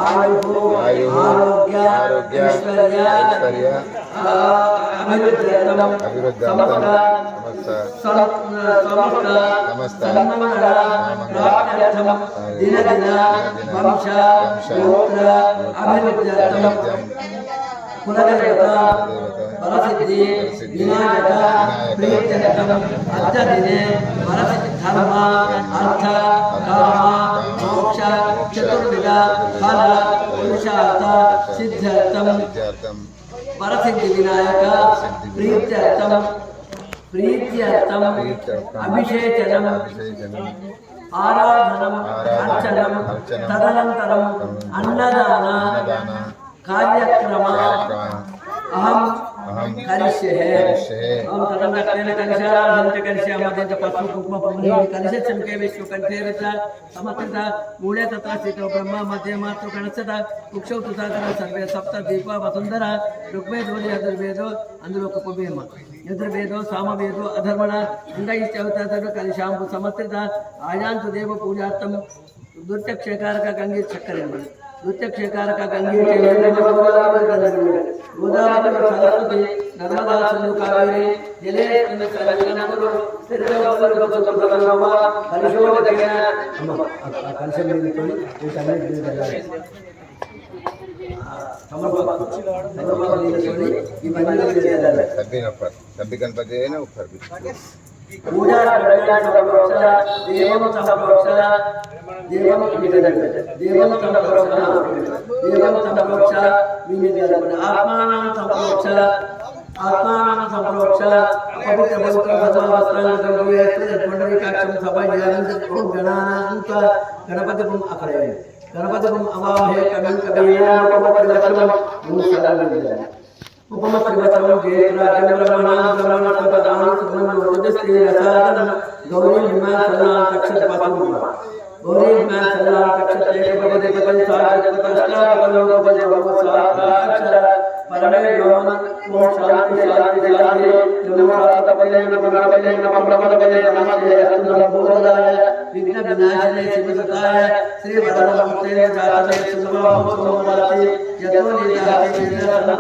आयुः आरोग्य ऐश्वर्य अभिवृद्ध्यर्थं समस्त प्राप्त्यर्थं दिन वंश गोत्र अभिवृद्ध्यर्थं कुलदेवता बलसिद्धि विनायक प्रीत्यर्थम अद्य दिने बलसिद्धि धर्म अर्थ काम मोक्ष चतुर्विध फल पुरुषार्थ सिद्ध्यर्थम बलसिद्धि विनायक प्रीत्यर्थम अभिषेचनम आराधनम अर्चनम तदनंतरम अन्नदान कार्यक्रम अहम करिष्ये हम तदनंतरेण करिष्यामि करिष्यामि पशु कुक्म पुण्य करिष्यं के विश्व कंठेरच समर्पित मूले तथा स्थितो ब्रह्म मध्ये मातृ गणसदा उक्षौ तुसागर सर्वे सप्त दीप वसुंधरा ऋग्वेदो यजुर्वेदो अंधलोकपवेम यजुर्वेदो सामवेदो अधर्मण अंगैश्चवता सर्व कलिशांबु समर्पित आयान्तु देव पूजार्थं दुर्चक्षकारक गंगे चक्करेण दुर्चक्षकारक गंगे गोदावरी सरस्वती नर्मदा सिंधु कावेरी जले कलिशोदकेन सभी गणपति है ना ऊपर भी पूजा देवं संप्रोक्ष आत्मानं संप्रोक्ष पवित्र गणपति गणपतिं अवाहे कविं कवीनां उपमत्रिवचनं जयराजब्रह्मणां सुब्रह्मण्यस्त्री रसादनं गौरी हिमाचलां तक्षपातं गौरी हिमाचलां तक्षते भगवते पंचाक्षर परमे व्योमन ओम शांति शांति शांति नमो तपले नमो गणपते नमो ब्रह्मपते नमः बोधाय विघ्न विनाशने शिवसुताय श्री वरदमूर्ते जातवे सुभवामोमराति यतो निजाते निजाते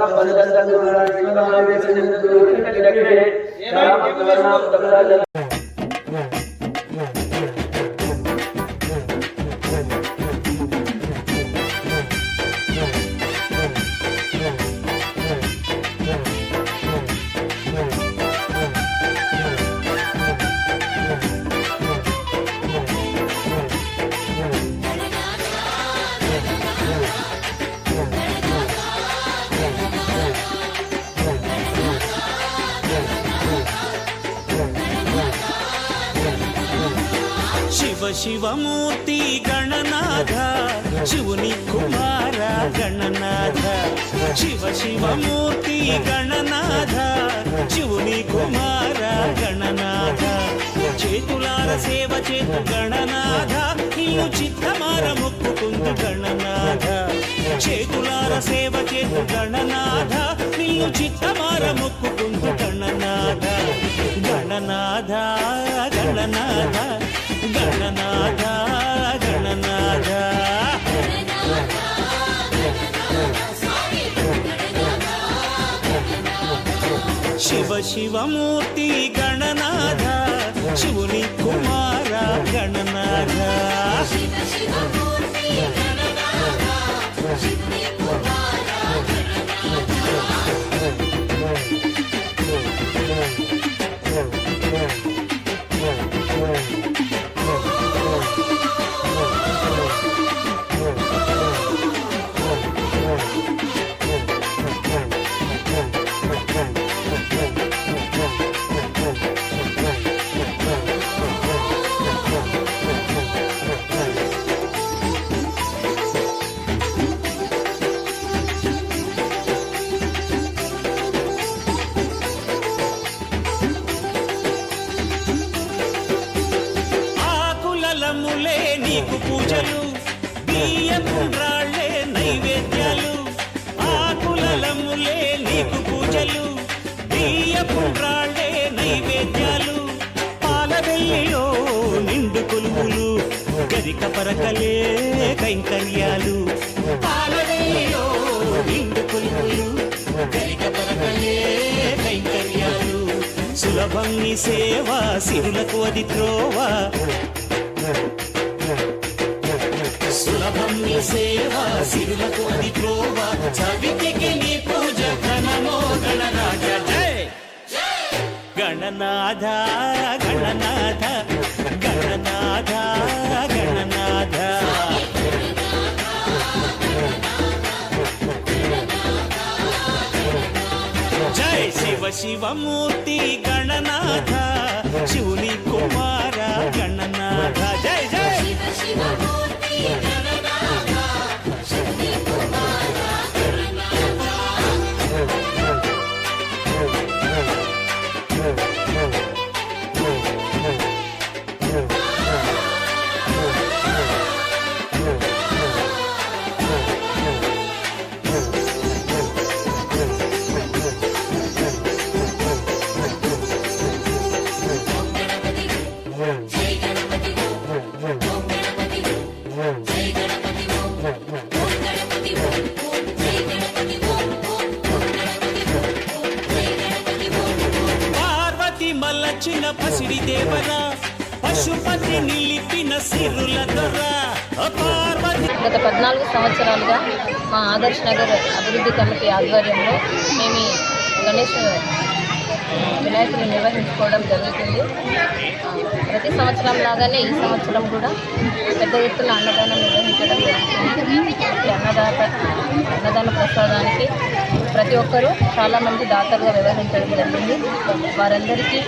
शिवमूर्ति गणनाथ शिवनी कुमार गणनाथ शिवमूर्ति गणनाथ शिवनी कुमार गणनाथ చేతులార సేవ చేతు గణనాథ ఇల్లు చిత్తమార మొక్కుకుందు గణనాథ చేతులార సేవ చేతు గణనాథ ఇల్లు చిత్తమార మొక్కుకుందు గణనాథ గణనాథ గణనాథ గణనాథ గణనాథ शिवमूर्ति गणनाथ शिवनी कुमार गणनाथ నీకు పూజలు బియ్యపుండ్రాళ్ళే నైవేద్యాలు ఆకులలములే నీకు పూజలు బియ్యపుండ్రాళ్ళే నైవేద్యాలు పాలవెల్లిలో నిండు కొలువులు గరిక పరకలే కైంకర్యాలు పాలనీలో నిండు కొలుపులు గరిక పరకలే కైంకర్యాలు సులభం నీ సేవ సిరులకు అది త్రోవ సులభం నీ సేవ సిరులకు అది త్రోవ చవితికి నీ పూజ ఘనమో గణరాజ జై గణనాథ గణనాథ గణనాథ గణనాథ జై శివ శివమూర్తి గణనాథ శివుని కుమార గణనాథ జై జై పార్వతి మల్లచిన పసిడి దేవరా పశుపతి నిలిపిన సిరుల దొర పార్వతి గత 14 సంవత్సరాలుగా మా ఆదర్శ్ నగర్ అభివృద్ధి కమిటీ ఆధ్వర్యంలో మేము ఈ గణేష్ వినాయకులు నిర్వహించుకోవడం జరుగుతుంది. ప్రతి సంవత్సరం లాగానే ఈ సంవత్సరం కూడా పెద్ద ఎత్తున అన్నదానం నిర్వహించడం జరుగుతుంది. ఈ అన్నదాన ప్రసాదానికి ప్రతి ఒక్కరూ చాలామంది దాతలుగా వ్యవహరించడం జరిగింది. వారందరికీ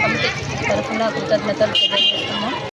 కమిటీ తరఫున కృతజ్ఞతలు తెలియజేస్తున్నాం.